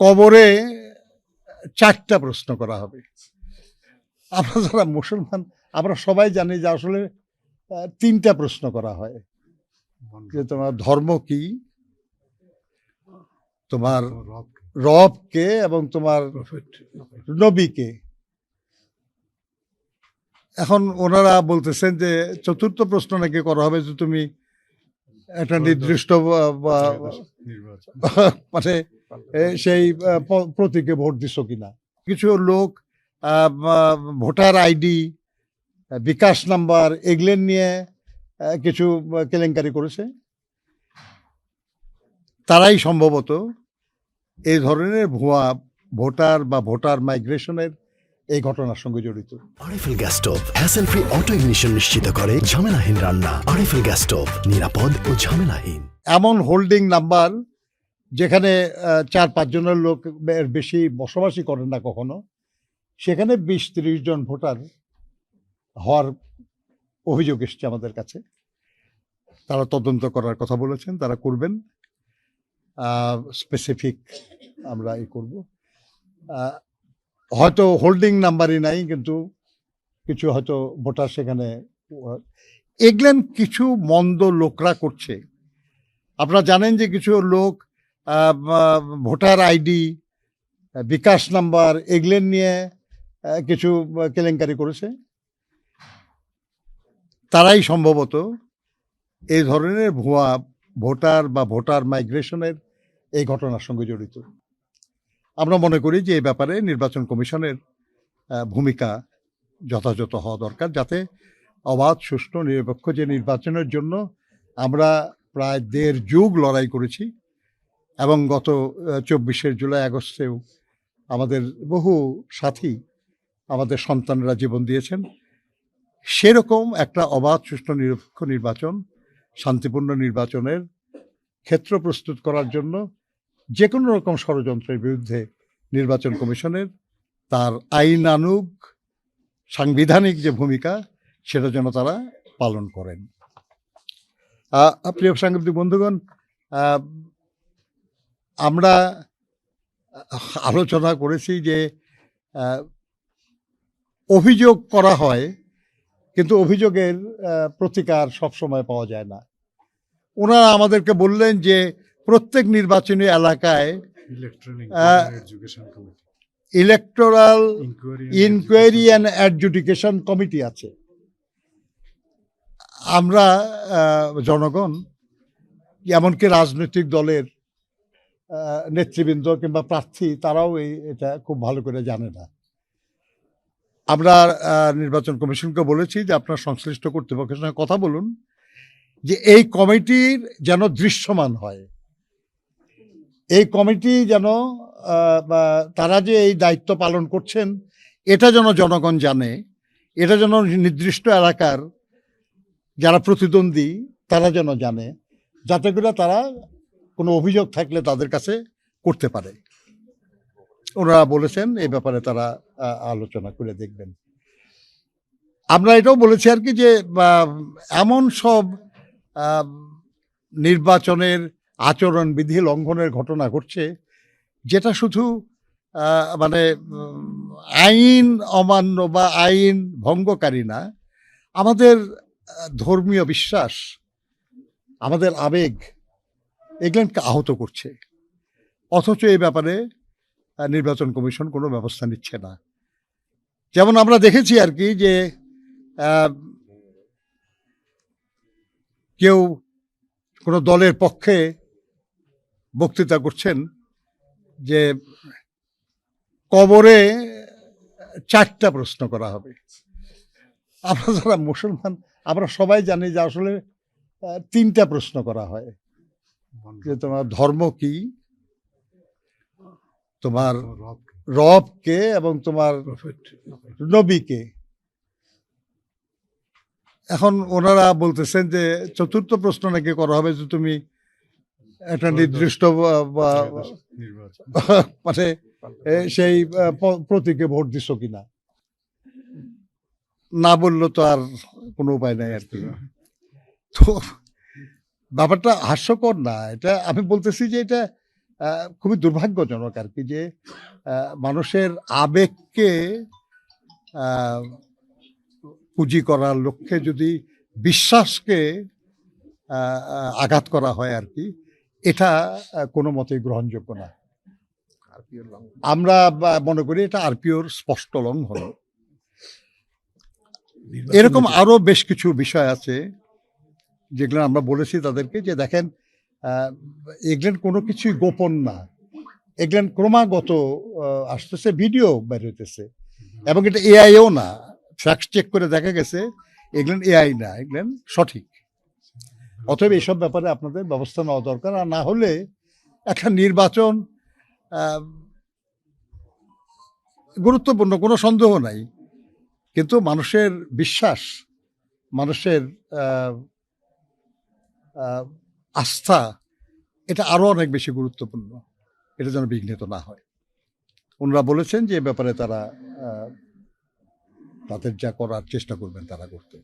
কবরে 4টা প্রশ্ন করা হবে। আমরা যারা মুসলমান আমরা সবাই জানি যে আসলে 3টা প্রশ্ন করা হয়, যে তোমার ধর্ম কি, তোমার রব কে এবং তোমার নবী কে। এখন ওনারা বলতেছেন যে 4র্থ প্রশ্ন নাকি করা হবে যে তুমি একটা নির্দিষ্ট মানে সেই প্রতীকে ভোট দিছো কিনা। কিছু লোক ভোটার আইডি, বিকাশ নাম্বার এগুলো নিয়ে কিছু কেলেঙ্কারি করেছে। তারাই সম্ভবত এই ধরনের ভুয়া ভোটার বা ভোটার মাইগ্রেশনের এই ঘটনার সঙ্গে জড়িত। RFL gas stove hassle free auto ignition নিশ্চিত করে ঝামেলাহীন রান্না। আরএফএল গ্যাস স্টোভ নিরাপদ ও ঝামেলাহীন। এমন হোল্ডিং নাম্বার যেখানে 4-5 জনের লোক বেশি বসবাসই করেন না কখনো, সেখানে 20-30 জন ভোটার হওয়ার অভিযোগ এসছে আমাদের কাছে। তারা তদন্ত করার কথা বলেছেন, তারা করবেন। স্পেসিফিক আমরা করব। হয়তো হোল্ডিং নাম্বারই নাই, কিন্তু কিছু হয়তো ভোটার সেখানে। এগুলেন কিছু মন্দ লোকরা করছে। আপনারা জানেন যে কিছু লোক ভোটার আইডি, বিকাশ নাম্বার এগুলেন নিয়ে কিছু কেলেঙ্কারি করেছে। তারাই সম্ভবত এই ধরনের ভুয়া ভোটার বা ভোটার মাইগ্রেশনের এই ঘটনার সঙ্গে জড়িত। আমরা মনে করি যে এই ব্যাপারে নির্বাচন কমিশনের ভূমিকা যথাযথ হওয়া দরকার, যাতে অবাধ, সুষ্ঠু, নিরপেক্ষ যে নির্বাচনের জন্য আমরা প্রায় 1.5 যুগ লড়াই করেছি, এবং গত 24শে জুলাই আগস্টেও আমাদের বহু সাথী, আমাদের সন্তানরা জীবন দিয়েছেন, সেরকম একটা অবাধ, সুষ্ঠু, নিরপেক্ষ নির্বাচন, শান্তিপূর্ণ নির্বাচনের ক্ষেত্র প্রস্তুত করার জন্য যে কোনো রকম ষড়যন্ত্রের বিরুদ্ধে নির্বাচন কমিশনের তার আইনানুগ সাংবিধানিক যে ভূমিকা, সেটা যেন তারা পালন করেন। প্রিয় সাংবাদিক বন্ধুগণ, আমরা আলোচনা করেছি যে অভিযোগ করা হয়, কিন্তু অভিযোগের প্রতিকার সবসময় পাওয়া যায় না। ওনারা আমাদেরকে বললেন যে প্রত্যেক নির্বাচনী এলাকায় electoral inquiry and adjudication committee আছে। আমরা জনগণ, এমনকি রাজনৈতিক দলের নেতৃবৃন্দ কিংবা প্রার্থী, তারাও এটা খুব ভালো করে জানে না। আমরা নির্বাচন কমিশনকে বলেছি যে আপনার সংশ্লিষ্ট কর্তৃপক্ষের সঙ্গে কথা বলুন, যে এই কমিটির যেন দৃশ্যমান হয়, এই কমিটি যেন তারা যে এই দায়িত্ব পালন করছেন এটা যেন জনগণ জানে, এটা যেন নির্দিষ্ট এলাকার যারা প্রতিদ্বন্দ্বী তারা যেন জানে, যাতে করে তারা কোনো অভিযোগ থাকলে তাদের কাছে করতে পারে। ওনারা বলেছেন এই ব্যাপারে তারা আলোচনা করে দেখবেন। আমরা এটাও বলেছি আর কি, যে এমন সব নির্বাচনের আচরণবিধি লঙ্ঘনের ঘটনা ঘটছে যেটা শুধু মানে আইন অমান্য বা আইন ভঙ্গকারী না, আমাদের ধর্মীয় বিশ্বাস, আমাদের আবেগ, এগুলোকে আহত করছে। অথচ এই ব্যাপারে নির্বাচন কমিশন কোনো ব্যবস্থা নিচ্ছে না। যেমন আমরা দেখেছি আর কি, যে কেউ কোনো দলের পক্ষে বক্তৃতা করছেন যে কবরে 4টা প্রশ্ন করা হবে। আমরা যারা মুসলমান আমরা সবাই জানি যে আসলে 3টা প্রশ্ন করা হয়, যে তোমার ধর্ম কি, তোমার রব কে এবং তোমার নবী কে। এখন ওনারা বলতেছেন যে 4র্থ প্রশ্ন নাকি করা হবে যে তুমি একটা নির্দিষ্ট মানে সেই প্রতীকে ভোট দিছো কিনা। না বললো তো আর কোনো উপায় নাই আর কি। তো ব্যাপারটা হাস্যকর না, এটা আমি বলতেছি যে এটা খুবই দুর্ভাগ্যজনক আর কি যে মানুষের আবেগকে আহ, পুঁজি করার লক্ষ্যে যদি বিশ্বাসকে আঘাত করা হয় আর কি, এটা কোনো মতেই গ্রহণযোগ্য না। আমরা মনে করি এটা আরপিওর স্পষ্ট লঙ্ঘন। এরকম আরো বেশ কিছু বিষয় আছে যেগুলো আমরা বলেছি তাদেরকে যে দেখেন এগুলো কোনো কিছুই গোপন না, এগুলো ক্রমাগত আসতেছে, ভিডিও বের হইতেছে, এবং এটা এআইও না, ফ্যাক্ট চেক করে দেখা গেছে এগুলো এআই না, এগুলো সঠিক। অতএব এইসব ব্যাপারে আপনাদের ব্যবস্থা নেওয়া দরকার। আর না হলে একটা নির্বাচন গুরুত্বপূর্ণ, কোনো সন্দেহ নাই, কিন্তু মানুষের বিশ্বাস, মানুষের আস্থা, এটা আরো অনেক বেশি গুরুত্বপূর্ণ। এটা যেন বিঘ্নিত না হয়। ওনারা বলেছেন যে এ ব্যাপারে তারা তাদের যা করার চেষ্টা করবেন তারা করতে।